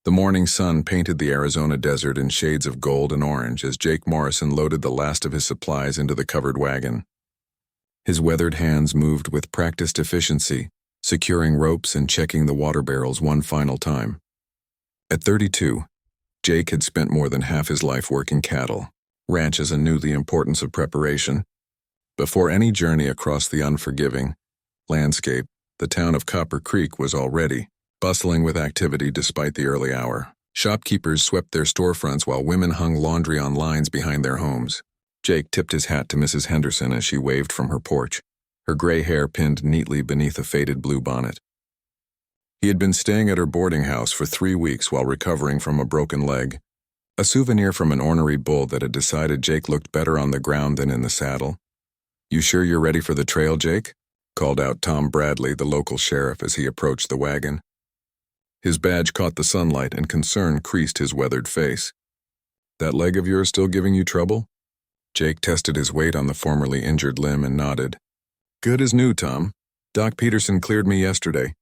The morning sun painted the Arizona desert in shades of gold and orange as Jake Morrison loaded the last of his supplies into the covered wagon. His weathered hands moved with practiced efficiency, securing ropes and checking the water barrels one final time. At 32, Jake had spent more than half his life working cattle, ranches, and knew the importance of preparation. Before any journey across the unforgiving landscape, the town of Copper Creek was already bustling with activity despite the early hour. Shopkeepers swept their storefronts while women hung laundry on lines behind their homes. Jake tipped his hat to Mrs. Henderson as she waved from her porch, her gray hair pinned neatly beneath a faded blue bonnet. He had been staying at her boarding house for 3 weeks while recovering from a broken leg, a souvenir from an ornery bull that had decided Jake looked better on the ground than in the saddle. "You sure you're ready for the trail, Jake?" called out Tom Bradley, the local sheriff, as he approached the wagon. His badge caught the sunlight and concern creased his weathered face. "That leg of yours still giving you trouble?" Jake tested his weight on the formerly injured limb and nodded. "Good as new, Tom. Doc Peterson cleared me yesterday.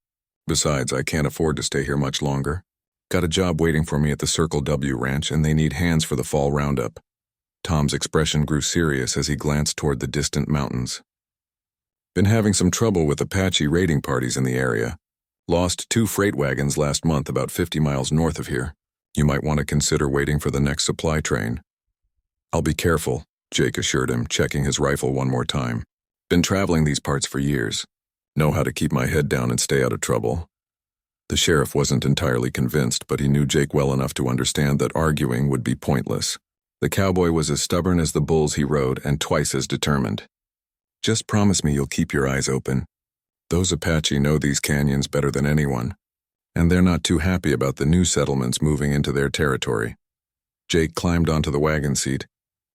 Besides, I can't afford to stay here much longer. Got a job waiting for me at the Circle W ranch, and they need hands for the fall roundup." Tom's expression grew serious as he glanced toward the distant mountains. "Been having some trouble with Apache raiding parties in the area. Lost 2 freight wagons last month about 50 miles north of here. You might want to consider waiting for the next supply train." "I'll be careful," Jake assured him, checking his rifle one more time. "Been traveling these parts for years. Know how to keep my head down and stay out of trouble." The sheriff wasn't entirely convinced, but he knew Jake well enough to understand that arguing would be pointless. The cowboy was as stubborn as the bulls he rode and twice as determined. "Just promise me you'll keep your eyes open. Those Apache know these canyons better than anyone, and they're not too happy about the new settlements moving into their territory." Jake climbed onto the wagon seat,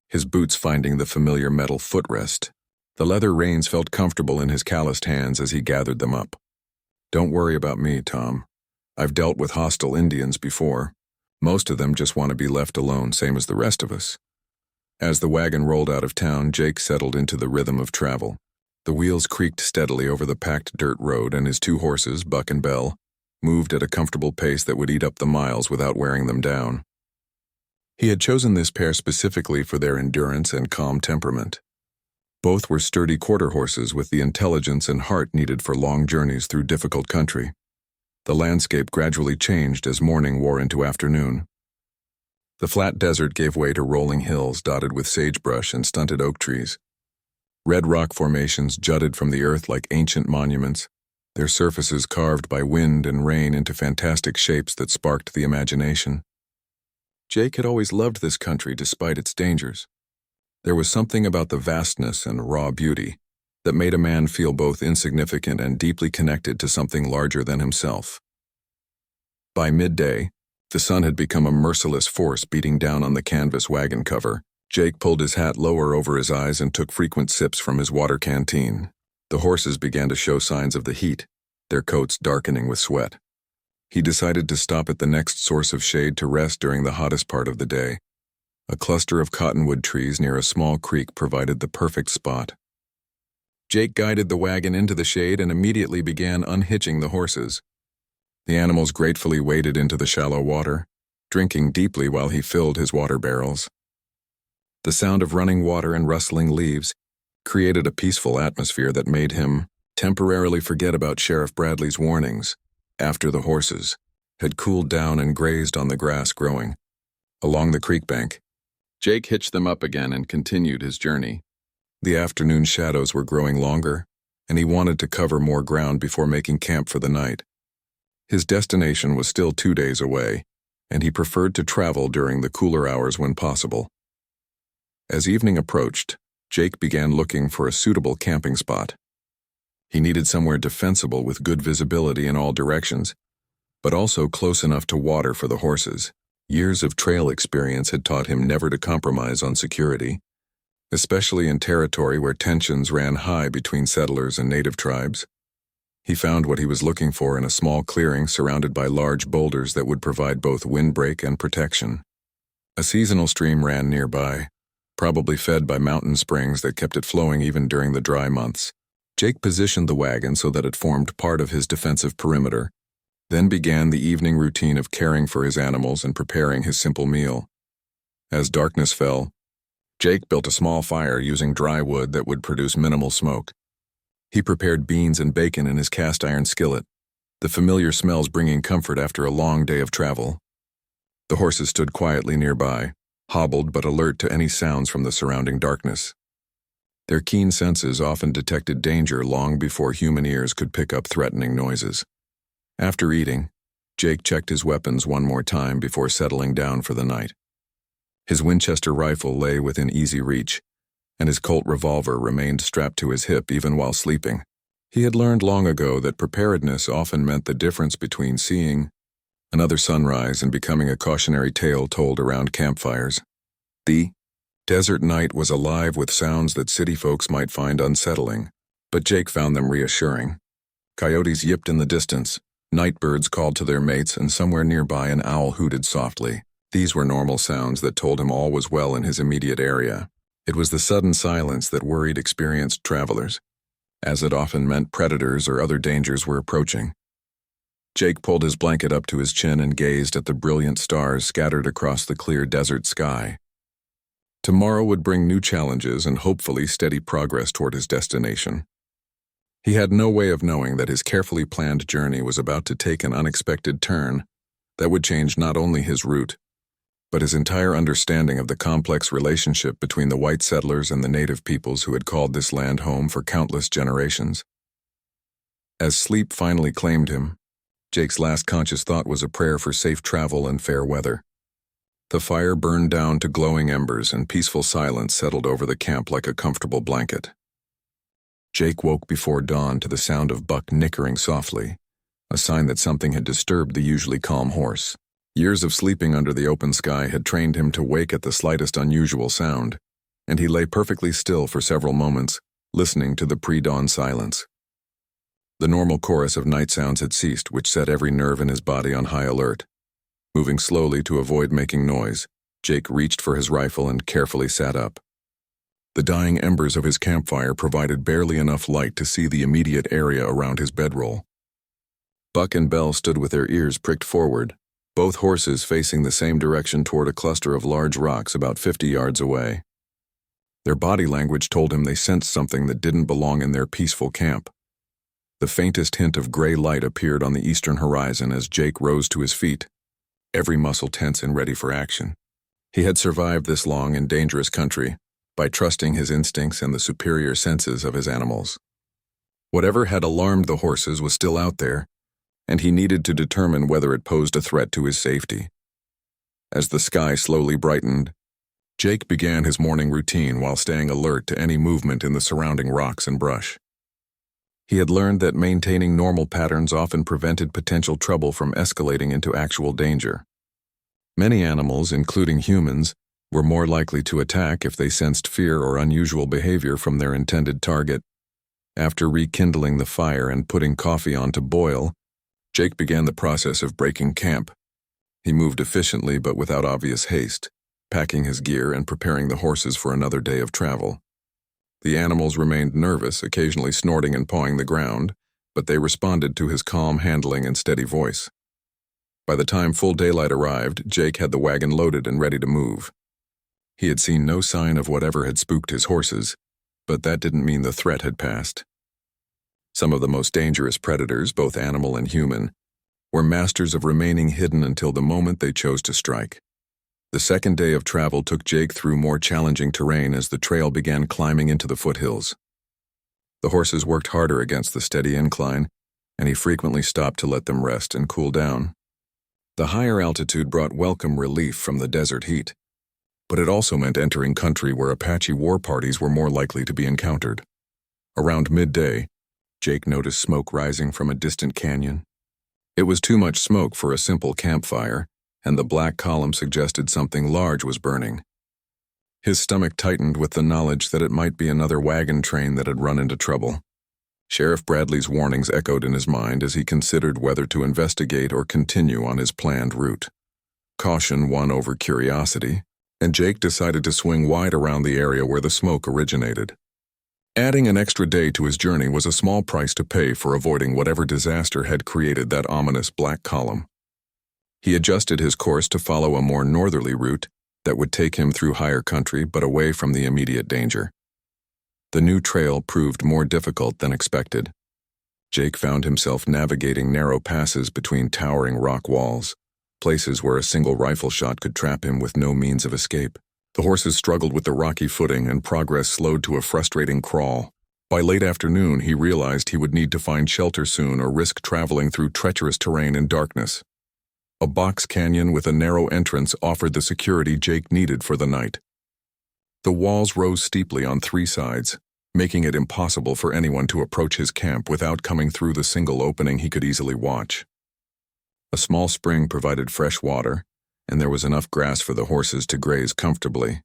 his boots finding the familiar metal footrest. The leather reins felt comfortable in his calloused hands as he gathered them up. "Don't worry about me, Tom. I've dealt with hostile Indians before. Most of them just want to be left alone, same as the rest of us." As the wagon rolled out of town, Jake settled into the rhythm of travel. The wheels creaked steadily over the packed dirt road, and his 2 horses, Buck and Bell, moved at a comfortable pace that would eat up the miles without wearing them down. He had chosen this pair specifically for their endurance and calm temperament. Both were sturdy quarter horses with the intelligence and heart needed for long journeys through difficult country. The landscape gradually changed as morning wore into afternoon. The flat desert gave way to rolling hills dotted with sagebrush and stunted oak trees. Red rock formations jutted from the earth like ancient monuments, their surfaces carved by wind and rain into fantastic shapes that sparked the imagination. Jake had always loved this country despite its dangers. There was something about the vastness and raw beauty that made a man feel both insignificant and deeply connected to something larger than himself. By midday, the sun had become a merciless force beating down on the canvas wagon cover. Jake pulled his hat lower over his eyes and took frequent sips from his water canteen. The horses began to show signs of the heat, their coats darkening with sweat. He decided to stop at the next source of shade to rest during the hottest part of the day. A cluster of cottonwood trees near a small creek provided the perfect spot. Jake guided the wagon into the shade and immediately began unhitching the horses. The animals gratefully waded into the shallow water, drinking deeply while he filled his water barrels. The sound of running water and rustling leaves created a peaceful atmosphere that made him temporarily forget about Sheriff Bradley's warnings after the horses had cooled down and grazed on the grass growing along the creek bank. Jake hitched them up again and continued his journey. The afternoon shadows were growing longer, and he wanted to cover more ground before making camp for the night. His destination was still 2 days away, and he preferred to travel during the cooler hours when possible. As evening approached, Jake began looking for a suitable camping spot. He needed somewhere defensible with good visibility in all directions, but also close enough to water for the horses. Years of trail experience had taught him never to compromise on security, especially in territory where tensions ran high between settlers and native tribes. He found what he was looking for in a small clearing surrounded by large boulders that would provide both windbreak and protection. A seasonal stream ran nearby, probably fed by mountain springs that kept it flowing even during the dry months. Jake positioned the wagon so that it formed part of his defensive perimeter. Then began the evening routine of caring for his animals and preparing his simple meal. As darkness fell, Jake built a small fire using dry wood that would produce minimal smoke. He prepared beans and bacon in his cast-iron skillet, the familiar smells bringing comfort after a long day of travel. The horses stood quietly nearby, hobbled but alert to any sounds from the surrounding darkness. Their keen senses often detected danger long before human ears could pick up threatening noises. After eating, Jake checked his weapons one more time before settling down for the night. His Winchester rifle lay within easy reach, and his Colt revolver remained strapped to his hip even while sleeping. He had learned long ago that preparedness often meant the difference between seeing another sunrise and becoming a cautionary tale told around campfires. The desert night was alive with sounds that city folks might find unsettling, but Jake found them reassuring. Coyotes yipped in the distance, night birds called to their mates, and somewhere nearby an owl hooted softly. These were normal sounds that told him all was well in his immediate area. It was the sudden silence that worried experienced travelers, as it often meant predators or other dangers were approaching. Jake pulled his blanket up to his chin and gazed at the brilliant stars scattered across the clear desert sky. Tomorrow would bring new challenges and hopefully steady progress toward his destination. He had no way of knowing that his carefully planned journey was about to take an unexpected turn that would change not only his route, but his entire understanding of the complex relationship between the white settlers and the native peoples who had called this land home for countless generations. As sleep finally claimed him, Jake's last conscious thought was a prayer for safe travel and fair weather. The fire burned down to glowing embers and peaceful silence settled over the camp like a comfortable blanket. Jake woke before dawn to the sound of Buck nickering softly, a sign that something had disturbed the usually calm horse. Years of sleeping under the open sky had trained him to wake at the slightest unusual sound, and he lay perfectly still for several moments, listening to the pre-dawn silence. The normal chorus of night sounds had ceased, which set every nerve in his body on high alert. Moving slowly to avoid making noise, Jake reached for his rifle and carefully sat up. The dying embers of his campfire provided barely enough light to see the immediate area around his bedroll. Buck and Bell stood with their ears pricked forward, both horses facing the same direction toward a cluster of large rocks about 50 yards away. Their body language told him they sensed something that didn't belong in their peaceful camp. The faintest hint of gray light appeared on the eastern horizon as Jake rose to his feet, every muscle tense and ready for action. He had survived this long and dangerous country by trusting his instincts and the superior senses of his animals. Whatever had alarmed the horses was still out there, and he needed to determine whether it posed a threat to his safety. As the sky slowly brightened, Jake began his morning routine while staying alert to any movement in the surrounding rocks and brush. He had learned that maintaining normal patterns often prevented potential trouble from escalating into actual danger. Many animals, including humans, were more likely to attack if they sensed fear or unusual behavior from their intended target. After rekindling the fire and putting coffee on to boil, Jake began the process of breaking camp. He moved efficiently but without obvious haste, packing his gear and preparing the horses for another day of travel. The animals remained nervous, occasionally snorting and pawing the ground, but they responded to his calm handling and steady voice. By the time full daylight arrived, Jake had the wagon loaded and ready to move. He had seen no sign of whatever had spooked his horses, but that didn't mean the threat had passed. Some of the most dangerous predators, both animal and human, were masters of remaining hidden until the moment they chose to strike. The second day of travel took Jake through more challenging terrain as the trail began climbing into the foothills. The horses worked harder against the steady incline, and he frequently stopped to let them rest and cool down. The higher altitude brought welcome relief from the desert heat, but it also meant entering country where Apache war parties were more likely to be encountered. Around midday, Jake noticed smoke rising from a distant canyon. It was too much smoke for a simple campfire, and the black column suggested something large was burning. His stomach tightened with the knowledge that it might be another wagon train that had run into trouble. Sheriff Bradley's warnings echoed in his mind as he considered whether to investigate or continue on his planned route. Caution won over curiosity, and Jake decided to swing wide around the area where the smoke originated. Adding an extra day to his journey was a small price to pay for avoiding whatever disaster had created that ominous black column. He adjusted his course to follow a more northerly route that would take him through higher country but away from the immediate danger. The new trail proved more difficult than expected. Jake found himself navigating narrow passes between towering rock walls, places where a single rifle shot could trap him with no means of escape. The horses struggled with the rocky footing and progress slowed to a frustrating crawl. By late afternoon, he realized he would need to find shelter soon or risk traveling through treacherous terrain in darkness. A box canyon with a narrow entrance offered the security Jake needed for the night. The walls rose steeply on 3 sides, making it impossible for anyone to approach his camp without coming through the single opening he could easily watch. A small spring provided fresh water, and there was enough grass for the horses to graze comfortably.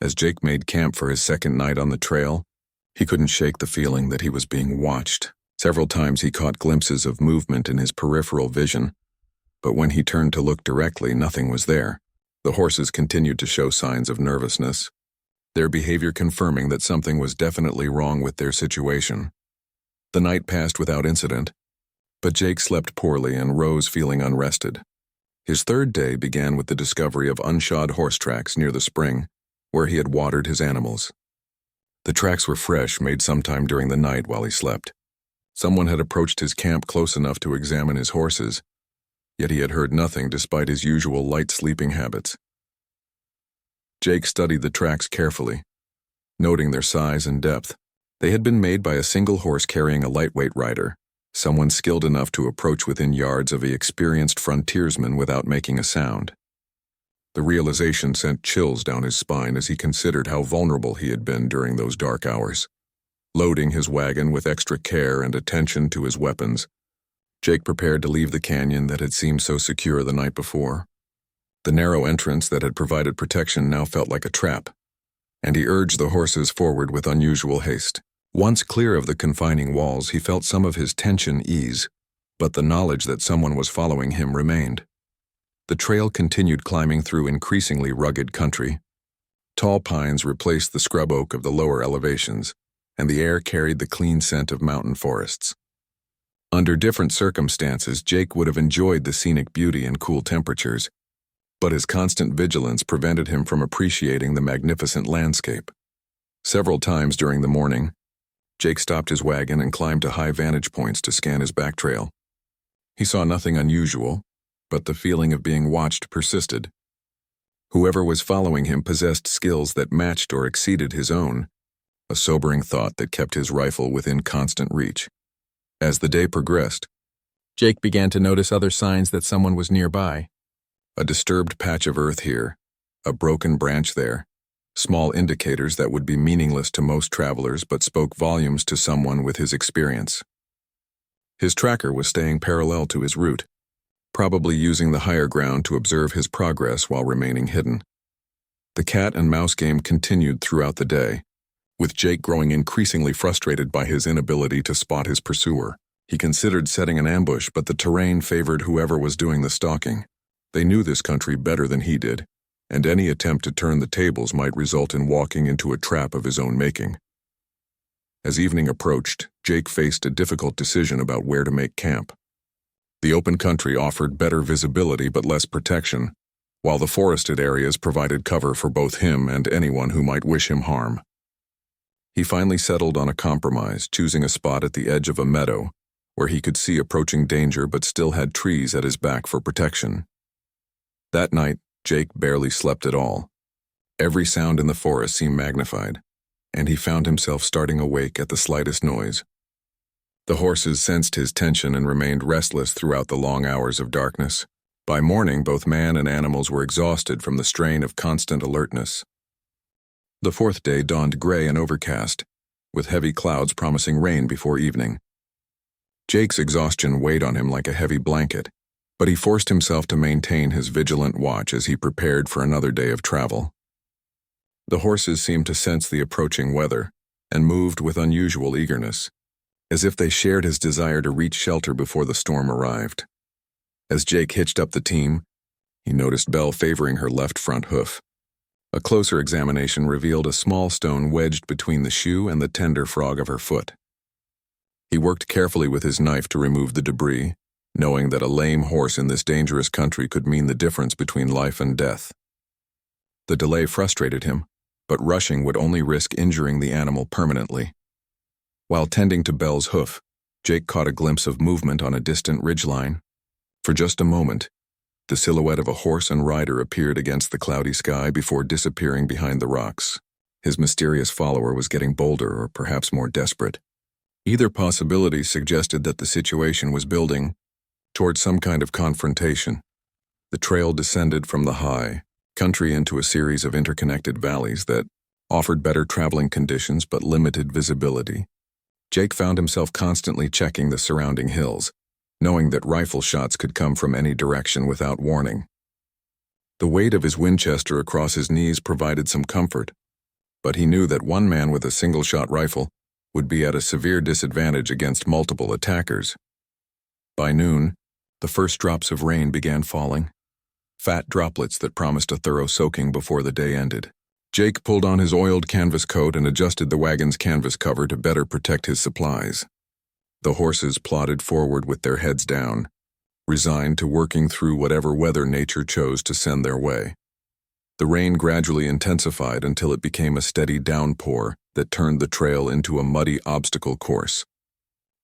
As Jake made camp for his second night on the trail, he couldn't shake the feeling that he was being watched. Several times he caught glimpses of movement in his peripheral vision, but when he turned to look directly, nothing was there. The horses continued to show signs of nervousness, their behavior confirming that something was definitely wrong with their situation. The night passed without incident, but Jake slept poorly and rose feeling unrested. His third day began with the discovery of unshod horse tracks near the spring, where he had watered his animals. The tracks were fresh, made sometime during the night while he slept. Someone had approached his camp close enough to examine his horses, yet he had heard nothing despite his usual light sleeping habits. Jake studied the tracks carefully, noting their size and depth. They had been made by a single horse carrying a lightweight rider, someone skilled enough to approach within yards of the experienced frontiersman without making a sound. The realization sent chills down his spine as he considered how vulnerable he had been during those dark hours. Loading his wagon with extra care and attention to his weapons, Jake prepared to leave the canyon that had seemed so secure the night before. The narrow entrance that had provided protection now felt like a trap, and he urged the horses forward with unusual haste. Once clear of the confining walls, he felt some of his tension ease, but the knowledge that someone was following him remained. The trail continued climbing through increasingly rugged country. Tall pines replaced the scrub oak of the lower elevations, and the air carried the clean scent of mountain forests. Under different circumstances, Jake would have enjoyed the scenic beauty and cool temperatures, but his constant vigilance prevented him from appreciating the magnificent landscape. Several times during the morning, Jake stopped his wagon and climbed to high vantage points to scan his back trail. He saw nothing unusual, but the feeling of being watched persisted. Whoever was following him possessed skills that matched or exceeded his own, a sobering thought that kept his rifle within constant reach. As the day progressed, Jake began to notice other signs that someone was nearby. A disturbed patch of earth here, a broken branch there, small indicators that would be meaningless to most travelers but spoke volumes to someone with his experience. His tracker was staying parallel to his route, probably using the higher ground to observe his progress while remaining hidden. The cat and mouse game continued throughout the day, with Jake growing increasingly frustrated by his inability to spot his pursuer. He considered setting an ambush, but the terrain favored whoever was doing the stalking. They knew this country better than he did, and any attempt to turn the tables might result in walking into a trap of his own making. As evening approached, Jake faced a difficult decision about where to make camp. The open country offered better visibility but less protection, while the forested areas provided cover for both him and anyone who might wish him harm. He finally settled on a compromise, choosing a spot at the edge of a meadow, where he could see approaching danger but still had trees at his back for protection. That night, Jake barely slept at all. Every sound in the forest seemed magnified, and he found himself starting awake at the slightest noise. The horses sensed his tension and remained restless throughout the long hours of darkness. By morning, both man and animals were exhausted from the strain of constant alertness. The fourth day dawned gray and overcast, with heavy clouds promising rain before evening. Jake's exhaustion weighed on him like a heavy blanket, but he forced himself to maintain his vigilant watch as he prepared for another day of travel. The horses seemed to sense the approaching weather and moved with unusual eagerness, as if they shared his desire to reach shelter before the storm arrived. As Jake hitched up the team, he noticed Belle favoring her left front hoof. A closer examination revealed a small stone wedged between the shoe and the tender frog of her foot. He worked carefully with his knife to remove the debris, knowing that a lame horse in this dangerous country could mean the difference between life and death. The delay frustrated him, but rushing would only risk injuring the animal permanently. While tending to Belle's hoof, Jake caught a glimpse of movement on a distant ridgeline. For just a moment, the silhouette of a horse and rider appeared against the cloudy sky before disappearing behind the rocks. His mysterious follower was getting bolder or perhaps more desperate. Either possibility suggested that the situation was building toward some kind of confrontation. The trail descended from the high country into a series of interconnected valleys that offered better traveling conditions but limited visibility. Jake found himself constantly checking the surrounding hills, knowing that rifle shots could come from any direction without warning. The weight of his Winchester across his knees provided some comfort, but he knew that one man with a single-shot rifle would be at a severe disadvantage against multiple attackers. By noon, the first drops of rain began falling, fat droplets that promised a thorough soaking before the day ended. Jake pulled on his oiled canvas coat and adjusted the wagon's canvas cover to better protect his supplies. The horses plodded forward with their heads down, resigned to working through whatever weather nature chose to send their way. The rain gradually intensified until it became a steady downpour that turned the trail into a muddy obstacle course.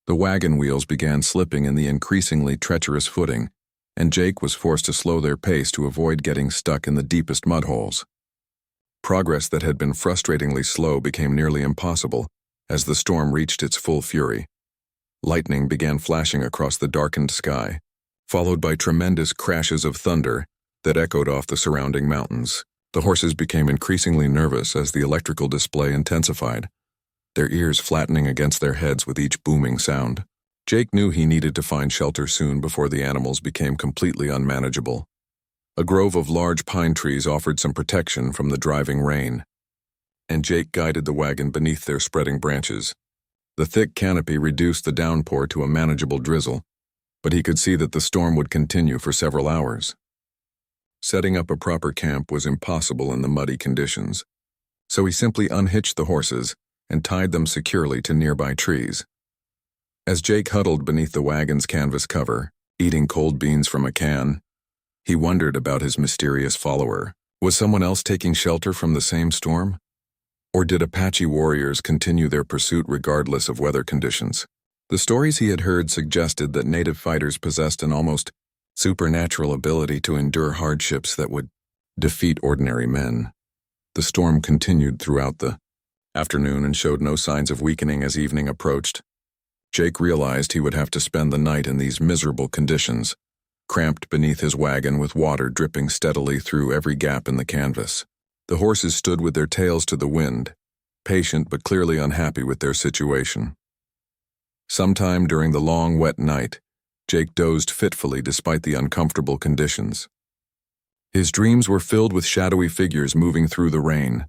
The wagon wheels began slipping in the increasingly treacherous footing, and Jake was forced to slow their pace to avoid getting stuck in the deepest mud holes. Progress that had been frustratingly slow became nearly impossible as the storm reached its full fury. Lightning began flashing across the darkened sky, followed by tremendous crashes of thunder that echoed off the surrounding mountains. The horses became increasingly nervous as the electrical display intensified, their ears flattening against their heads with each booming sound. Jake knew he needed to find shelter soon before the animals became completely unmanageable. A grove of large pine trees offered some protection from the driving rain, and Jake guided the wagon beneath their spreading branches. The thick canopy reduced the downpour to a manageable drizzle, but he could see that the storm would continue for several hours. Setting up a proper camp was impossible in the muddy conditions, so he simply unhitched the horses and tied them securely to nearby trees. As Jake huddled beneath the wagon's canvas cover, eating cold beans from a can, he wondered about his mysterious follower. Was someone else taking shelter from the same storm? Or did Apache warriors continue their pursuit regardless of weather conditions? The stories he had heard suggested that native fighters possessed an almost supernatural ability to endure hardships that would defeat ordinary men. The storm continued throughout the afternoon and showed no signs of weakening as evening approached. Jake realized he would have to spend the night in these miserable conditions, cramped beneath his wagon with water dripping steadily through every gap in the canvas. The horses stood with their tails to the wind, patient but clearly unhappy with their situation. Sometime during the long, wet night, Jake dozed fitfully despite the uncomfortable conditions. His dreams were filled with shadowy figures moving through the rain,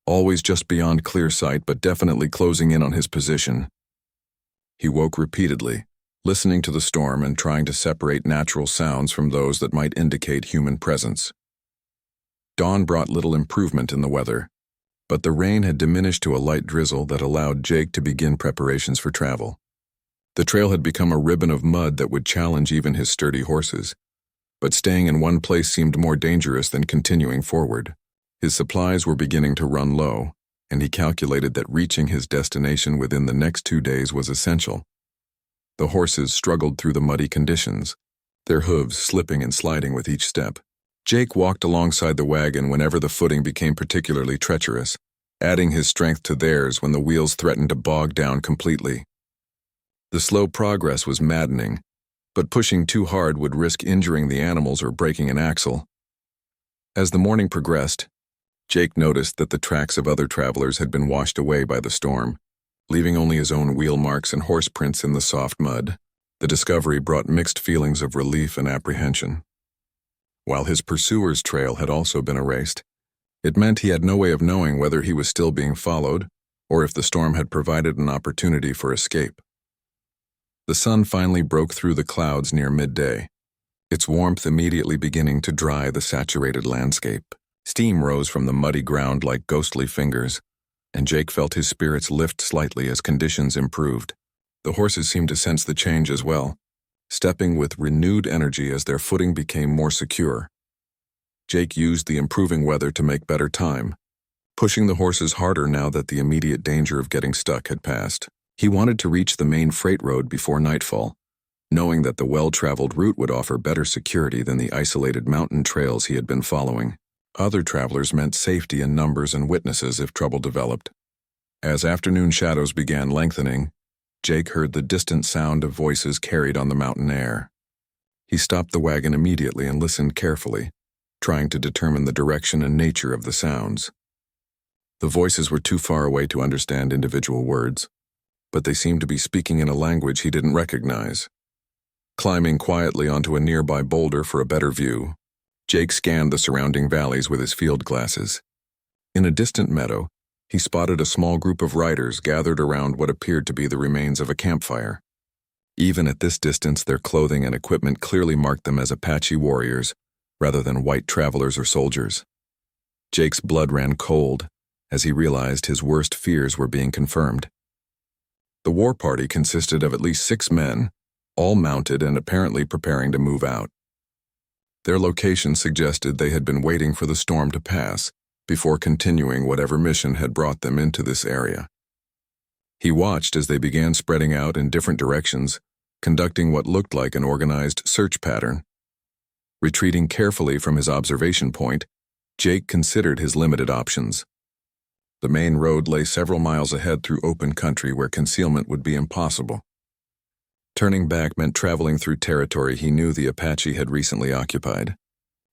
always just beyond clear sight but definitely closing in on his position. He woke repeatedly, listening to the storm and trying to separate natural sounds from those that might indicate human presence. Dawn brought little improvement in the weather, but the rain had diminished to a light drizzle that allowed Jake to begin preparations for travel. The trail had become a ribbon of mud that would challenge even his sturdy horses, but staying in one place seemed more dangerous than continuing forward. His supplies were beginning to run low, and he calculated that reaching his destination within the next 2 days was essential. The horses struggled through the muddy conditions, their hooves slipping and sliding with each step. Jake walked alongside the wagon whenever the footing became particularly treacherous, adding his strength to theirs when the wheels threatened to bog down completely. The slow progress was maddening, but pushing too hard would risk injuring the animals or breaking an axle. As the morning progressed, Jake noticed that the tracks of other travelers had been washed away by the storm, leaving only his own wheel marks and horse prints in the soft mud. The discovery brought mixed feelings of relief and apprehension. While his pursuer's trail had also been erased, it meant he had no way of knowing whether he was still being followed or if the storm had provided an opportunity for escape. The sun finally broke through the clouds near midday, its warmth immediately beginning to dry the saturated landscape. Steam rose from the muddy ground like ghostly fingers, and Jake felt his spirits lift slightly as conditions improved. The horses seemed to sense the change as well, stepping with renewed energy as their footing became more secure. Jake used the improving weather to make better time, pushing the horses harder now that the immediate danger of getting stuck had passed. He wanted to reach the main freight road before nightfall, knowing that the well-traveled route would offer better security than the isolated mountain trails he had been following. Other travelers meant safety in numbers and witnesses if trouble developed. As afternoon shadows began lengthening, Jake heard the distant sound of voices carried on the mountain air. He stopped the wagon immediately and listened carefully, trying to determine the direction and nature of the sounds. The voices were too far away to understand individual words, but they seemed to be speaking in a language he didn't recognize. Climbing quietly onto a nearby boulder for a better view, Jake scanned the surrounding valleys with his field glasses. In a distant meadow, he spotted a small group of riders gathered around what appeared to be the remains of a campfire. Even at this distance, their clothing and equipment clearly marked them as Apache warriors, rather than white travelers or soldiers. Jake's blood ran cold as he realized his worst fears were being confirmed. The war party consisted of at least 6 men, all mounted and apparently preparing to move out. Their location suggested they had been waiting for the storm to pass before continuing whatever mission had brought them into this area. He watched as they began spreading out in different directions, conducting what looked like an organized search pattern. Retreating carefully from his observation point, Jake considered his limited options. The main road lay several miles ahead through open country where concealment would be impossible. Turning back meant traveling through territory he knew the Apache had recently occupied.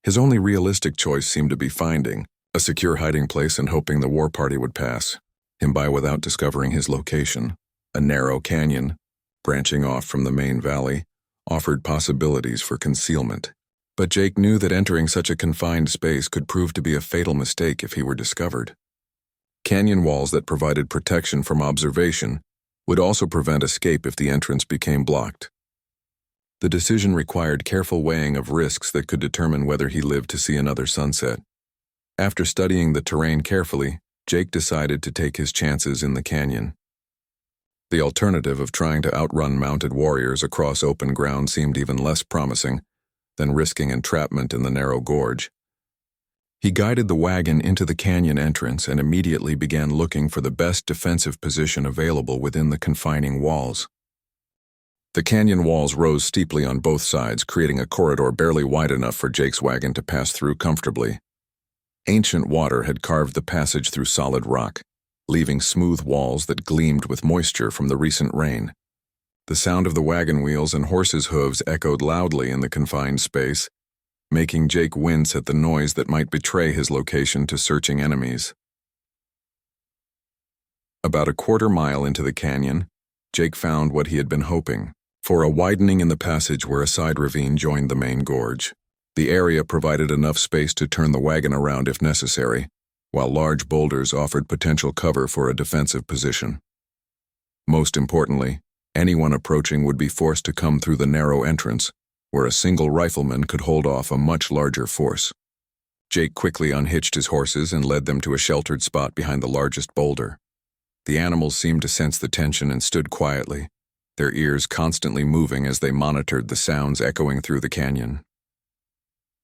His only realistic choice seemed to be finding a secure hiding place and hoping the war party would pass him by without discovering his location. A narrow canyon, branching off from the main valley, offered possibilities for concealment. But Jake knew that entering such a confined space could prove to be a fatal mistake if he were discovered. Canyon walls that provided protection from observation would also prevent escape if the entrance became blocked. The decision required careful weighing of risks that could determine whether he lived to see another sunset. After studying the terrain carefully, Jake decided to take his chances in the canyon. The alternative of trying to outrun mounted warriors across open ground seemed even less promising than risking entrapment in the narrow gorge. He guided the wagon into the canyon entrance and immediately began looking for the best defensive position available within the confining walls. The canyon walls rose steeply on both sides, creating a corridor barely wide enough for Jake's wagon to pass through comfortably. Ancient water had carved the passage through solid rock, leaving smooth walls that gleamed with moisture from the recent rain. The sound of the wagon wheels and horses' hooves echoed loudly in the confined space, making Jake wince at the noise that might betray his location to searching enemies. About a quarter mile into the canyon, Jake found what he had been hoping for: a widening in the passage where a side ravine joined the main gorge. The area provided enough space to turn the wagon around if necessary, while large boulders offered potential cover for a defensive position. Most importantly, anyone approaching would be forced to come through the narrow entrance, where a single rifleman could hold off a much larger force. Jake quickly unhitched his horses and led them to a sheltered spot behind the largest boulder. The animals seemed to sense the tension and stood quietly, their ears constantly moving as they monitored the sounds echoing through the canyon.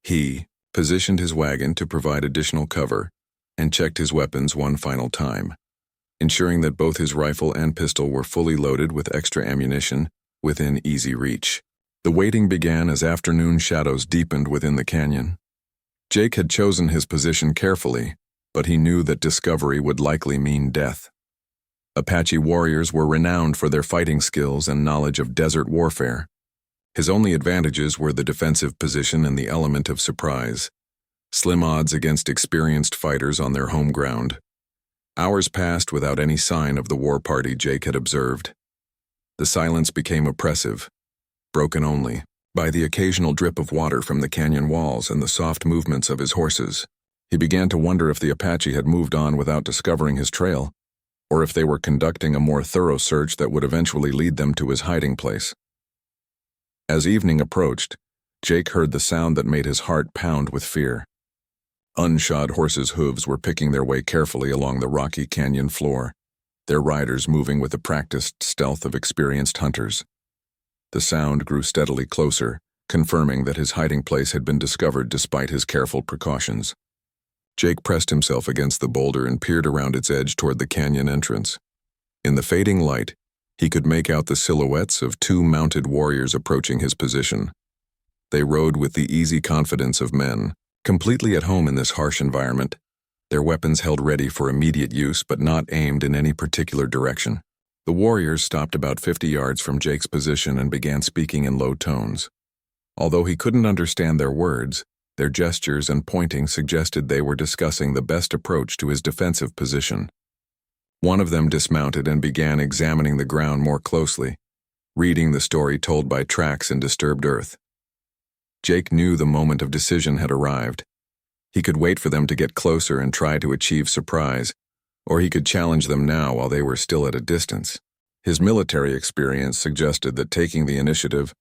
He positioned his wagon to provide additional cover and checked his weapons one final time, ensuring that both his rifle and pistol were fully loaded with extra ammunition within easy reach. The waiting began as afternoon shadows deepened within the canyon. Jake had chosen his position carefully, but he knew that discovery would likely mean death. Apache warriors were renowned for their fighting skills and knowledge of desert warfare. His only advantages were the defensive position and the element of surprise, slim odds against experienced fighters on their home ground. Hours passed without any sign of the war party Jake had observed. The silence became oppressive, broken only by the occasional drip of water from the canyon walls and the soft movements of his horses. He began to wonder if the Apache had moved on without discovering his trail, or if they were conducting a more thorough search that would eventually lead them to his hiding place. As evening approached, Jake heard the sound that made his heart pound with fear. Unshod horses' hooves were picking their way carefully along the rocky canyon floor, their riders moving with the practiced stealth of experienced hunters. The sound grew steadily closer, confirming that his hiding place had been discovered despite his careful precautions. Jake pressed himself against the boulder and peered around its edge toward the canyon entrance. In the fading light, he could make out the silhouettes of two mounted warriors approaching his position. They rode with the easy confidence of men, completely at home in this harsh environment, their weapons held ready for immediate use but not aimed in any particular direction. The warriors stopped about 50 yards from Jake's position and began speaking in low tones. Although he couldn't understand their words, their gestures and pointing suggested they were discussing the best approach to his defensive position. One of them dismounted and began examining the ground more closely, reading the story told by tracks in disturbed earth. Jake knew the moment of decision had arrived. He could wait for them to get closer and try to achieve surprise, or he could challenge them now while they were still at a distance. His military experience suggested that taking the initiative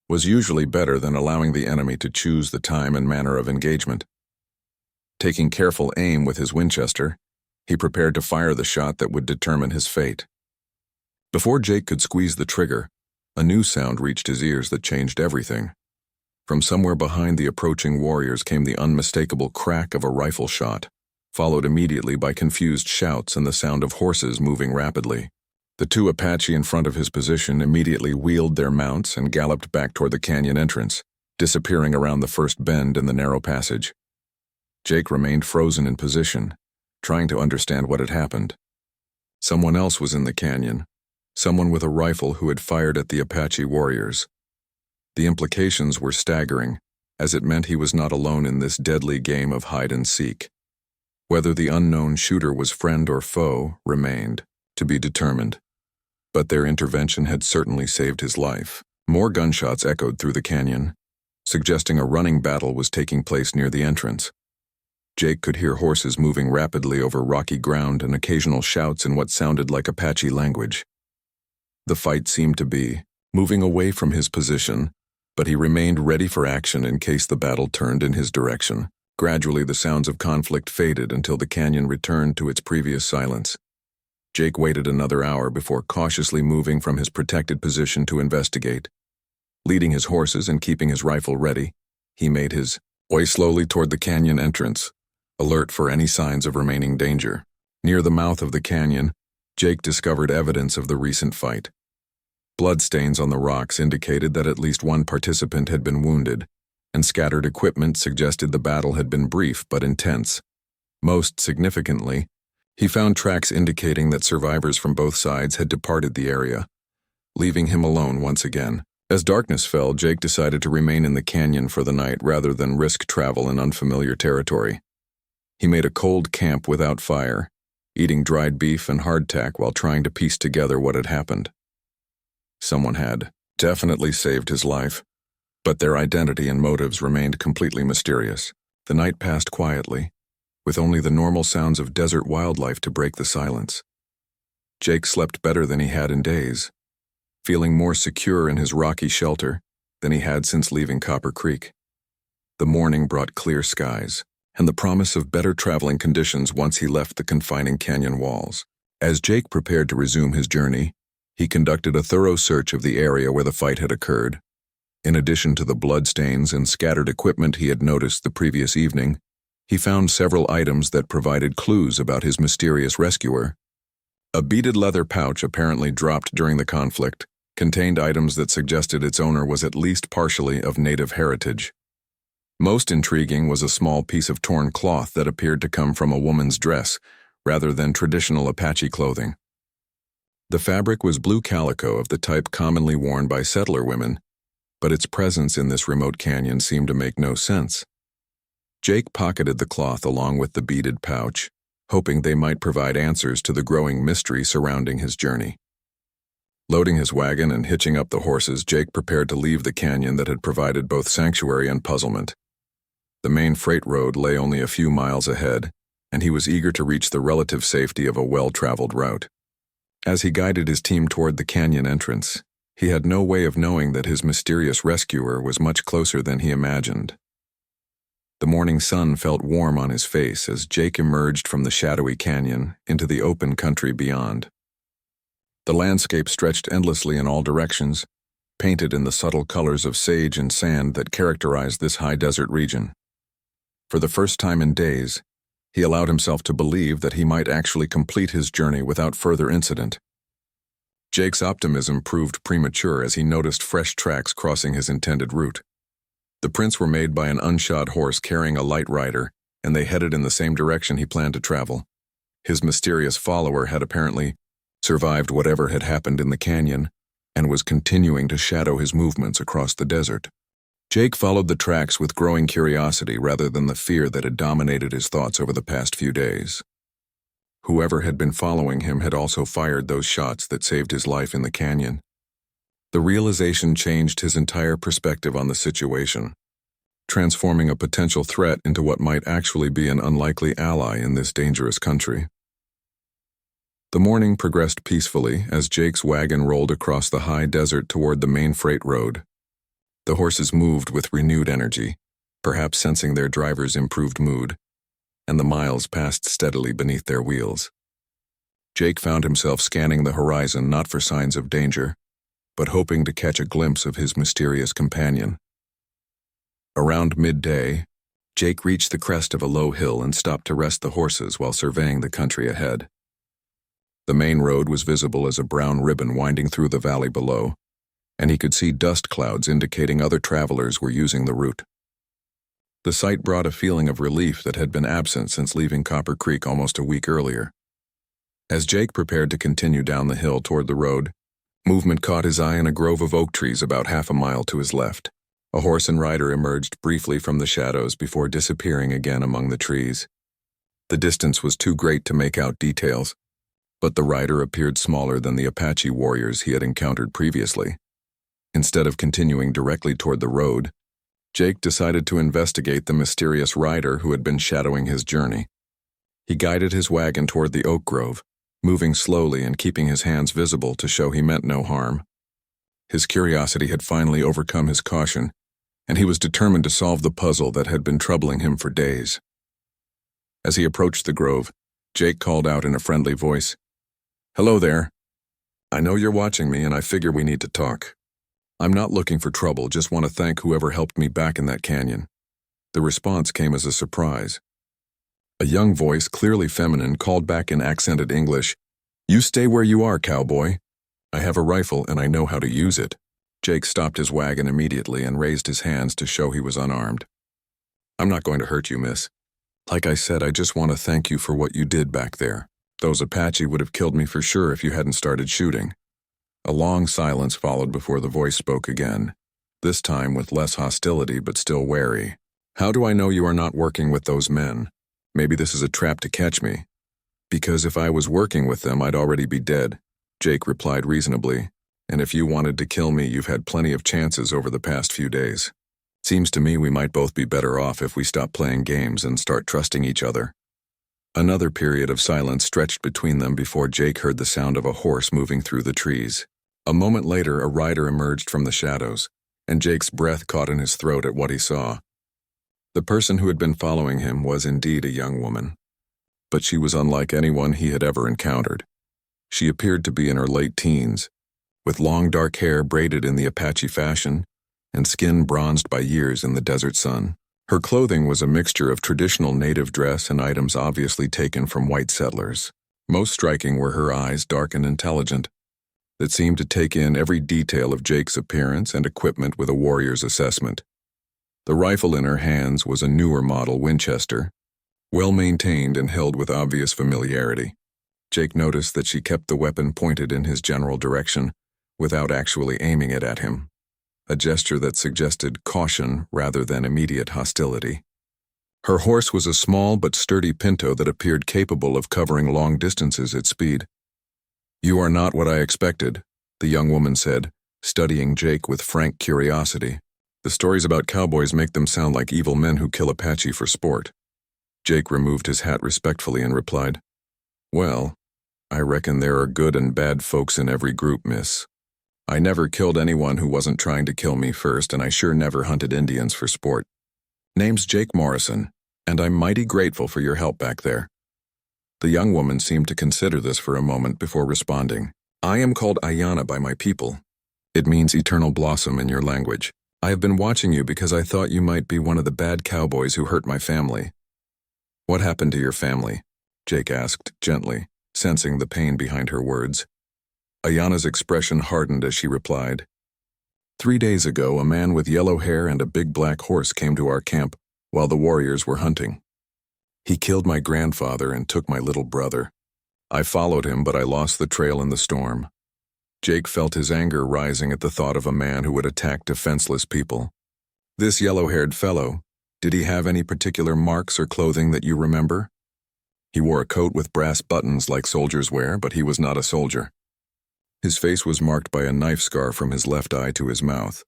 was usually better than allowing the enemy to choose the time and manner of engagement. Taking careful aim with his Winchester, he prepared to fire the shot that would determine his fate. Before Jake could squeeze the trigger, a new sound reached his ears that changed everything. From somewhere behind the approaching warriors came the unmistakable crack of a rifle shot, followed immediately by confused shouts and the sound of horses moving rapidly. The two Apache in front of his position immediately wheeled their mounts and galloped back toward the canyon entrance, disappearing around the first bend in the narrow passage. Jake remained frozen in position, trying to understand what had happened. Someone else was in the canyon, someone with a rifle who had fired at the Apache warriors. The implications were staggering, as it meant he was not alone in this deadly game of hide and seek. Whether the unknown shooter was friend or foe remained to be determined, but their intervention had certainly saved his life. More gunshots echoed through the canyon, suggesting a running battle was taking place near the entrance. Jake could hear horses moving rapidly over rocky ground and occasional shouts in what sounded like Apache language. The fight seemed to be moving away from his position, but he remained ready for action in case the battle turned in his direction. Gradually, the sounds of conflict faded until the canyon returned to its previous silence. Jake waited another hour before cautiously moving from his protected position to investigate. Leading his horses and keeping his rifle ready, he made his way slowly toward the canyon entrance, alert for any signs of remaining danger. Near the mouth of the canyon, Jake discovered evidence of the recent fight. Bloodstains on the rocks indicated that at least one participant had been wounded, and scattered equipment suggested the battle had been brief but intense. Most significantly, he found tracks indicating that survivors from both sides had departed the area, leaving him alone once again. As darkness fell, Jake decided to remain in the canyon for the night rather than risk travel in unfamiliar territory. He made a cold camp without fire, eating dried beef and hardtack while trying to piece together what had happened. Someone had definitely saved his life, but their identity and motives remained completely mysterious. The night passed quietly, with only the normal sounds of desert wildlife to break the silence. Jake slept better than he had in days, feeling more secure in his rocky shelter than he had since leaving Copper Creek. The morning brought clear skies, and the promise of better traveling conditions once he left the confining canyon walls. As Jake prepared to resume his journey, he conducted a thorough search of the area where the fight had occurred. In addition to the bloodstains and scattered equipment he had noticed the previous evening, he found several items that provided clues about his mysterious rescuer. A beaded leather pouch apparently dropped during the conflict contained items that suggested its owner was at least partially of native heritage. Most intriguing was a small piece of torn cloth that appeared to come from a woman's dress, rather than traditional Apache clothing. The fabric was blue calico of the type commonly worn by settler women, but its presence in this remote canyon seemed to make no sense. Jake pocketed the cloth along with the beaded pouch, hoping they might provide answers to the growing mystery surrounding his journey. Loading his wagon and hitching up the horses, Jake prepared to leave the canyon that had provided both sanctuary and puzzlement. The main freight road lay only a few miles ahead, and he was eager to reach the relative safety of a well-traveled route. As he guided his team toward the canyon entrance, he had no way of knowing that his mysterious rescuer was much closer than he imagined. The morning sun felt warm on his face as Jake emerged from the shadowy canyon into the open country beyond. The landscape stretched endlessly in all directions, painted in the subtle colors of sage and sand that characterized this high desert region. For the first time in days, he allowed himself to believe that he might actually complete his journey without further incident. Jake's optimism proved premature as he noticed fresh tracks crossing his intended route. The prints were made by an unshod horse carrying a light rider, and they headed in the same direction he planned to travel. His mysterious follower had apparently survived whatever had happened in the canyon and was continuing to shadow his movements across the desert. Jake followed the tracks with growing curiosity rather than the fear that had dominated his thoughts over the past few days. Whoever had been following him had also fired those shots that saved his life in the canyon. The realization changed his entire perspective on the situation, transforming a potential threat into what might actually be an unlikely ally in this dangerous country. The morning progressed peacefully as Jake's wagon rolled across the high desert toward the main freight road. The horses moved with renewed energy, perhaps sensing their driver's improved mood, and the miles passed steadily beneath their wheels. Jake found himself scanning the horizon not for signs of danger, but hoping to catch a glimpse of his mysterious companion. Around midday, Jake reached the crest of a low hill and stopped to rest the horses while surveying the country ahead. The main road was visible as a brown ribbon winding through the valley below, and he could see dust clouds indicating other travelers were using the route. The sight brought a feeling of relief that had been absent since leaving Copper Creek almost a week earlier. As Jake prepared to continue down the hill toward the road, movement caught his eye in a grove of oak trees about half a mile to his left. A horse and rider emerged briefly from the shadows before disappearing again among the trees. The distance was too great to make out details, but the rider appeared smaller than the Apache warriors he had encountered previously. Instead of continuing directly toward the road, Jake decided to investigate the mysterious rider who had been shadowing his journey. He guided his wagon toward the oak grove, moving slowly and keeping his hands visible to show he meant no harm. His curiosity had finally overcome his caution, and he was determined to solve the puzzle that had been troubling him for days. As he approached the grove, Jake called out in a friendly voice, "Hello there. I know you're watching me and I figure we need to talk. I'm not looking for trouble, just want to thank whoever helped me back in that canyon." The response came as a surprise. A young voice, clearly feminine, called back in accented English, "You stay where you are, cowboy. I have a rifle and I know how to use it." Jake stopped his wagon immediately and raised his hands to show he was unarmed. "I'm not going to hurt you, miss. Like I said, I just want to thank you for what you did back there. Those Apache would have killed me for sure if you hadn't started shooting." A long silence followed before the voice spoke again, this time with less hostility but still wary. "How do I know you are not working with those men? Maybe this is a trap to catch me." "Because if I was working with them, I'd already be dead," Jake replied reasonably. "And if you wanted to kill me, you've had plenty of chances over the past few days. Seems to me we might both be better off if we stop playing games and start trusting each other." Another period of silence stretched between them before Jake heard the sound of a horse moving through the trees. A moment later, a rider emerged from the shadows, and Jake's breath caught in his throat at what he saw. The person who had been following him was indeed a young woman, but she was unlike anyone he had ever encountered. She appeared to be in her late teens, with long dark hair braided in the Apache fashion and skin bronzed by years in the desert sun. Her clothing was a mixture of traditional native dress and items obviously taken from white settlers. Most striking were her eyes, dark and intelligent, that seemed to take in every detail of Jake's appearance and equipment with a warrior's assessment. The rifle in her hands was a newer model Winchester, well-maintained and held with obvious familiarity. Jake noticed that she kept the weapon pointed in his general direction without actually aiming it at him, a gesture that suggested caution rather than immediate hostility. Her horse was a small but sturdy pinto that appeared capable of covering long distances at speed. "You are not what I expected," the young woman said, studying Jake with frank curiosity. "The stories about cowboys make them sound like evil men who kill Apache for sport." Jake removed his hat respectfully and replied, "Well, I reckon there are good and bad folks in every group, miss. I never killed anyone who wasn't trying to kill me first, and I sure never hunted Indians for sport." Name's Jake Morrison, and I'm mighty grateful for your help back there. The young woman seemed to consider this for a moment before responding. I am called Ayana by my people. It means eternal blossom in your language. I have been watching you because I thought you might be one of the bad cowboys who hurt my family. What happened to your family? Jake asked gently, sensing the pain behind her words. Ayana's expression hardened as she replied. 3 days ago, a man with yellow hair and a big black horse came to our camp while the warriors were hunting. He killed my grandfather and took my little brother. I followed him, but I lost the trail in the storm. Jake felt his anger rising at the thought of a man who would attack defenseless people. This yellow-haired fellow, did he have any particular marks or clothing that you remember? He wore a coat with brass buttons like soldiers wear, but he was not a soldier. His face was marked by a knife scar from his left eye to his mouth.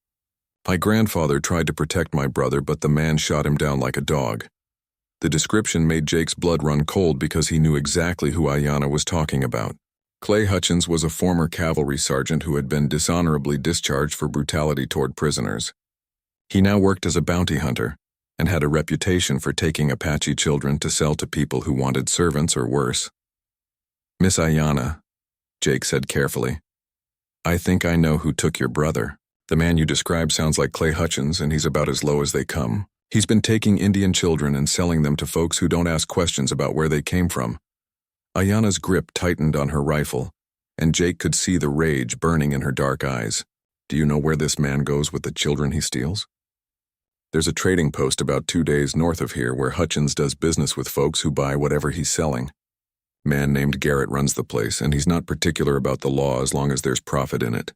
My grandfather tried to protect my brother, but the man shot him down like a dog. The description made Jake's blood run cold because he knew exactly who Ayana was talking about. Clay Hutchins was a former cavalry sergeant who had been dishonorably discharged for brutality toward prisoners. He now worked as a bounty hunter and had a reputation for taking Apache children to sell to people who wanted servants or worse. Miss Ayana, Jake said carefully, I think I know who took your brother. The man you described sounds like Clay Hutchins, and he's about as low as they come. He's been taking Indian children and selling them to folks who don't ask questions about where they came from. Ayana's grip tightened on her rifle, and Jake could see the rage burning in her dark eyes. Do you know where this man goes with the children he steals? There's a trading post about 2 days north of here where Hutchins does business with folks who buy whatever he's selling. A man named Garrett runs the place, and he's not particular about the law as long as there's profit in it.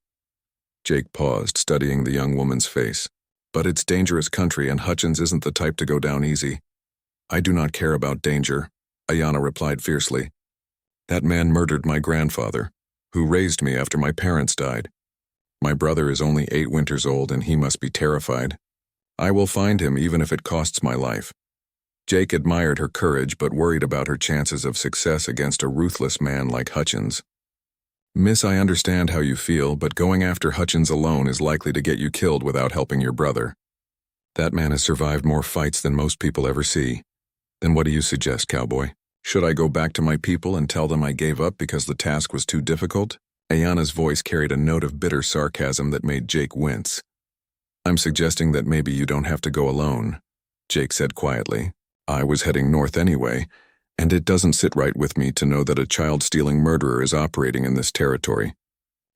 Jake paused, studying the young woman's face. But it's dangerous country, and Hutchins isn't the type to go down easy. I do not care about danger, Ayana replied fiercely. That man murdered my grandfather, who raised me after my parents died. My brother is only 8 winters old, and he must be terrified. I will find him even if it costs my life. Jake admired her courage but worried about her chances of success against a ruthless man like Hutchins. Miss, I understand how you feel, but going after Hutchins alone is likely to get you killed without helping your brother. That man has survived more fights than most people ever see. Then what do you suggest, cowboy? Should I go back to my people and tell them I gave up because the task was too difficult? Ayana's voice carried a note of bitter sarcasm that made Jake wince. I'm suggesting that maybe you don't have to go alone, Jake said quietly. I was heading north anyway, and it doesn't sit right with me to know that a child-stealing murderer is operating in this territory.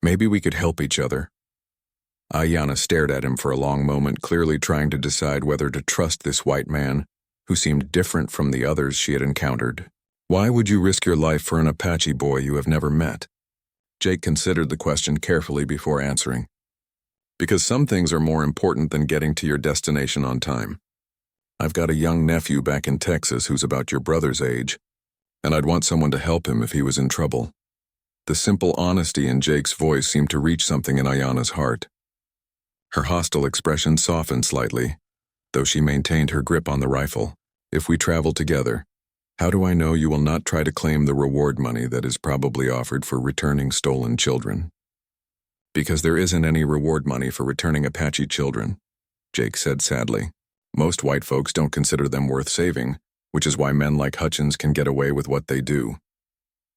Maybe we could help each other. Ayana stared at him for a long moment, clearly trying to decide whether to trust this white man, who seemed different from the others she had encountered. Why would you risk your life for an Apache boy you have never met? Jake considered the question carefully before answering. Because some things are more important than getting to your destination on time. I've got a young nephew back in Texas who's about your brother's age, and I'd want someone to help him if he was in trouble. The simple honesty in Jake's voice seemed to reach something in Ayana's heart. Her hostile expression softened slightly, though she maintained her grip on the rifle. If we travel together, how do I know you will not try to claim the reward money that is probably offered for returning stolen children? Because there isn't any reward money for returning Apache children, Jake said sadly. Most white folks don't consider them worth saving, which is why men like Hutchins can get away with what they do.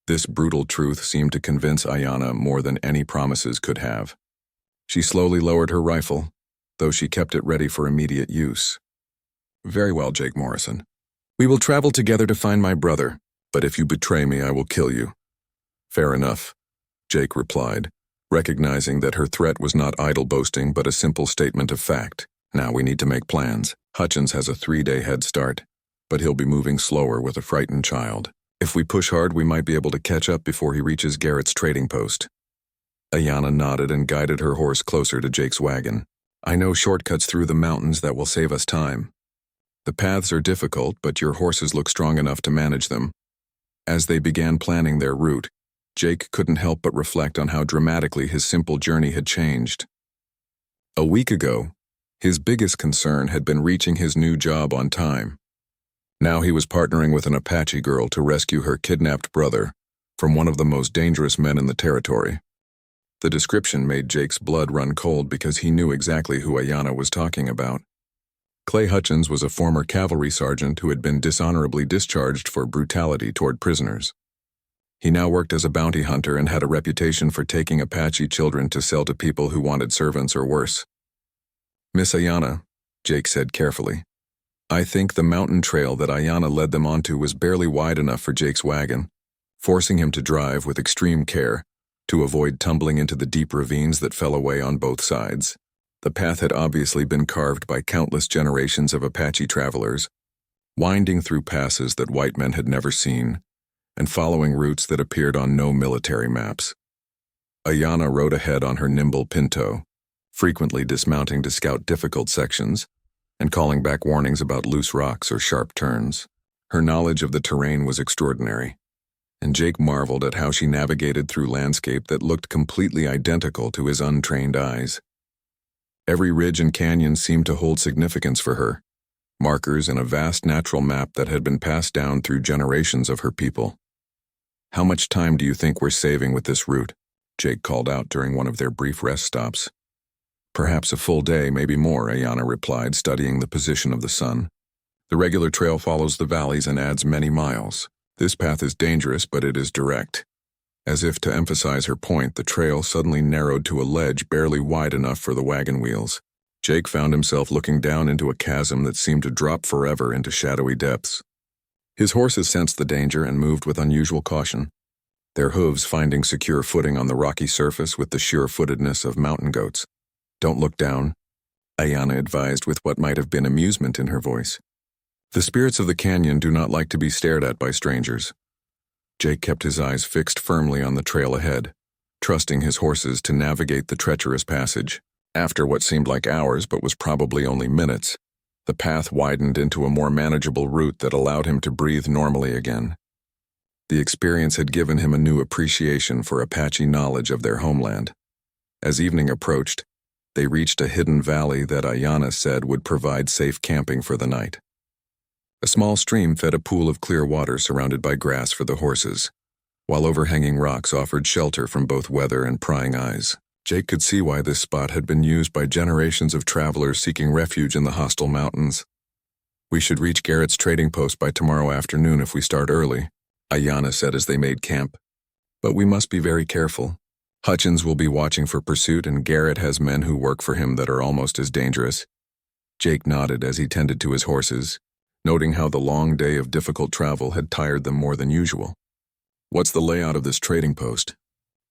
This brutal truth seemed to convince Ayana more than any promises could have. She slowly lowered her rifle, though she kept it ready for immediate use. Very well, Jake Morrison. We will travel together to find my brother, but if you betray me, I will kill you. Fair enough, Jake replied, recognizing that her threat was not idle boasting but a simple statement of fact. Now we need to make plans. Hutchins has a 3-day head start, but he'll be moving slower with a frightened child. If we push hard, we might be able to catch up before he reaches Garrett's trading post. Ayana nodded and guided her horse closer to Jake's wagon. I know shortcuts through the mountains that will save us time. The paths are difficult, but your horses look strong enough to manage them. As they began planning their route, Jake couldn't help but reflect on how dramatically his simple journey had changed. A week ago, his biggest concern had been reaching his new job on time. Now he was partnering with an Apache girl to rescue her kidnapped brother from one of the most dangerous men in the territory. The description made Jake's blood run cold because he knew exactly who Ayana was talking about. Clay Hutchins was a former cavalry sergeant who had been dishonorably discharged for brutality toward prisoners. He now worked as a bounty hunter and had a reputation for taking Apache children to sell to people who wanted servants or worse. "Miss Ayanna," Jake said carefully. I think the mountain trail that Ayanna led them onto was barely wide enough for Jake's wagon, forcing him to drive with extreme care to avoid tumbling into the deep ravines that fell away on both sides. The path had obviously been carved by countless generations of Apache travelers, winding through passes that white men had never seen, and following routes that appeared on no military maps. Ayanna rode ahead on her nimble pinto, frequently dismounting to scout difficult sections and calling back warnings about loose rocks or sharp turns. Her knowledge of the terrain was extraordinary, and Jake marveled at how she navigated through landscape that looked completely identical to his untrained eyes. Every ridge and canyon seemed to hold significance for her, markers in a vast natural map that had been passed down through generations of her people. "How much time do you think we're saving with this route?" Jake called out during one of their brief rest stops. "Perhaps a full day, maybe more," Ayanna replied, studying the position of the sun. "The regular trail follows the valleys and adds many miles. This path is dangerous, but it is direct." As if to emphasize her point, the trail suddenly narrowed to a ledge barely wide enough for the wagon wheels. Jake found himself looking down into a chasm that seemed to drop forever into shadowy depths. His horses sensed the danger and moved with unusual caution, their hooves finding secure footing on the rocky surface with the sure-footedness of mountain goats. "Don't look down," Ayanna advised with what might have been amusement in her voice. "The spirits of the canyon do not like to be stared at by strangers." Jake kept his eyes fixed firmly on the trail ahead, trusting his horses to navigate the treacherous passage. After what seemed like hours but was probably only minutes, the path widened into a more manageable route that allowed him to breathe normally again. The experience had given him a new appreciation for Apache knowledge of their homeland. As evening approached, they reached a hidden valley that Ayanna said would provide safe camping for the night. A small stream fed a pool of clear water surrounded by grass for the horses, while overhanging rocks offered shelter from both weather and prying eyes. Jake could see why this spot had been used by generations of travelers seeking refuge in the hostile mountains. "We should reach Garrett's trading post by tomorrow afternoon if we start early," Ayanna said as they made camp. "But we must be very careful. Hutchins will be watching for pursuit, and Garrett has men who work for him that are almost as dangerous." Jake nodded as he tended to his horses, noting how the long day of difficult travel had tired them more than usual. "What's the layout of this trading post?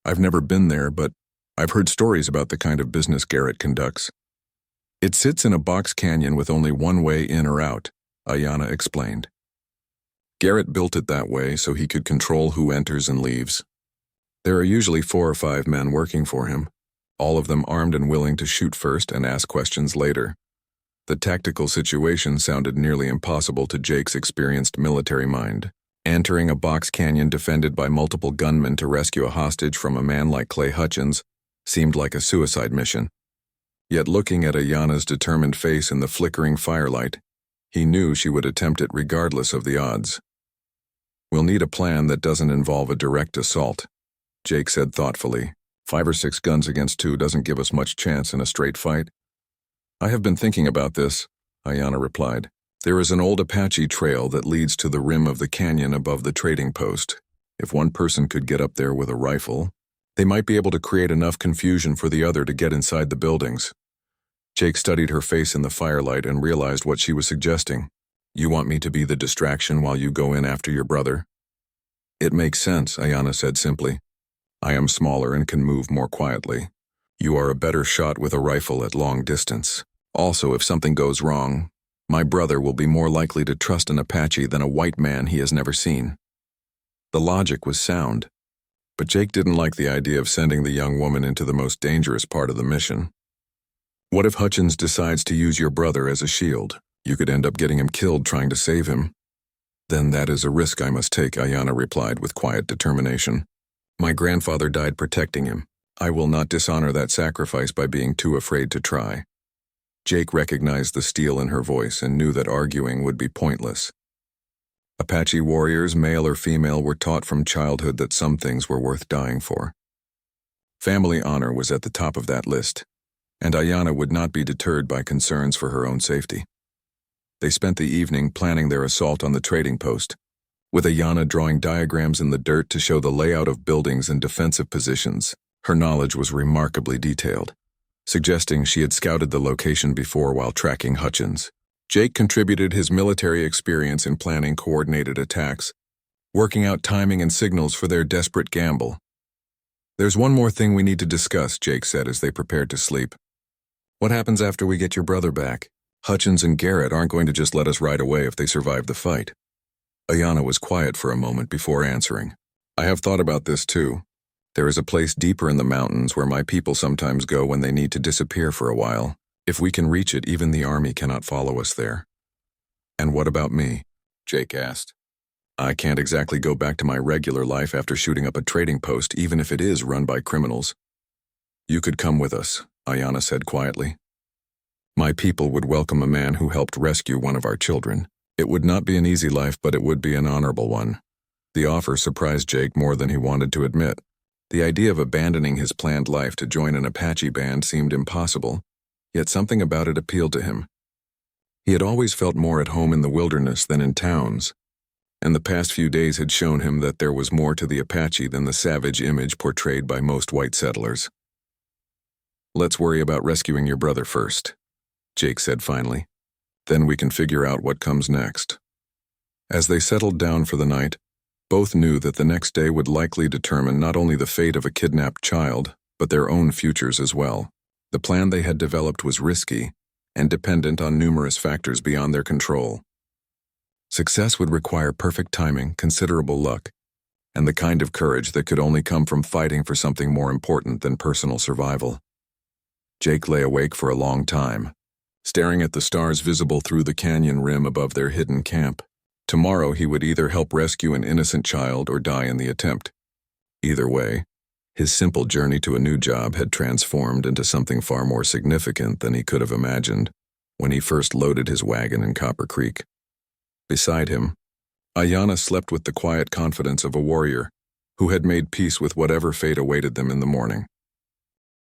I've never been there, but I've heard stories about the kind of business Garrett conducts." "It sits in a box canyon with only one way in or out," Ayanna explained. "Garrett built it that way so he could control who enters and leaves. There are usually 4 or 5 men working for him, all of them armed and willing to shoot first and ask questions later." The tactical situation sounded nearly impossible to Jake's experienced military mind. Entering a box canyon defended by multiple gunmen to rescue a hostage from a man like Clay Hutchins seemed like a suicide mission. Yet looking at Ayanna's determined face in the flickering firelight, he knew she would attempt it regardless of the odds. "We'll need a plan that doesn't involve a direct assault," Jake said thoughtfully. 5 or 6 guns against 2 doesn't give us much chance in a straight fight." "I have been thinking about this," Ayanna replied. "There is an old Apache trail that leads to the rim of the canyon above the trading post. If one person could get up there with a rifle, they might be able to create enough confusion for the other to get inside the buildings." Jake studied her face in the firelight and realized what she was suggesting. "You want me to be the distraction while you go in after your brother?" "It makes sense," Ayanna said simply. "I am smaller and can move more quietly. You are a better shot with a rifle at long distance. Also, if something goes wrong, my brother will be more likely to trust an Apache than a white man he has never seen." The logic was sound, but Jake didn't like the idea of sending the young woman into the most dangerous part of the mission. "What if Hutchins decides to use your brother as a shield? You could end up getting him killed trying to save him." "Then that is a risk I must take," Ayanna replied with quiet determination. "My grandfather died protecting him. I will not dishonor that sacrifice by being too afraid to try." Jake recognized the steel in her voice and knew that arguing would be pointless. Apache warriors, male or female, were taught from childhood that some things were worth dying for. Family honor was at the top of that list, and Ayanna would not be deterred by concerns for her own safety. They spent the evening planning their assault on the trading post, with Ayana drawing diagrams in the dirt to show the layout of buildings and defensive positions. Her knowledge was remarkably detailed, suggesting she had scouted the location before while tracking Hutchins. Jake contributed his military experience in planning coordinated attacks, working out timing and signals for their desperate gamble. "There's one more thing we need to discuss," Jake said as they prepared to sleep. "What happens after we get your brother back? Hutchins and Garrett aren't going to just let us ride away if they survive the fight." Ayana was quiet for a moment before answering. "I have thought about this too. There is a place deeper in the mountains where my people sometimes go when they need to disappear for a while. If we can reach it, even the army cannot follow us there." "And what about me?" Jake asked. "I can't exactly go back to my regular life after shooting up a trading post, even if it is run by criminals." "You could come with us," Ayana said quietly. "My people would welcome a man who helped rescue one of our children. It would not be an easy life, but it would be an honorable one." The offer surprised Jake more than he wanted to admit. The idea of abandoning his planned life to join an Apache band seemed impossible, yet something about it appealed to him. He had always felt more at home in the wilderness than in towns, and the past few days had shown him that there was more to the Apache than the savage image portrayed by most white settlers. "Let's worry about rescuing your brother first," Jake said finally. "Then we can figure out what comes next." As they settled down for the night, both knew that the next day would likely determine not only the fate of a kidnapped child, but their own futures as well. The plan they had developed was risky and dependent on numerous factors beyond their control. Success would require perfect timing, considerable luck, and the kind of courage that could only come from fighting for something more important than personal survival. Jake lay awake for a long time, staring at the stars visible through the canyon rim above their hidden camp. Tomorrow he would either help rescue an innocent child or die in the attempt. Either way, his simple journey to a new job had transformed into something far more significant than he could have imagined when he first loaded his wagon in Copper Creek. Beside him, Ayana slept with the quiet confidence of a warrior who had made peace with whatever fate awaited them in the morning.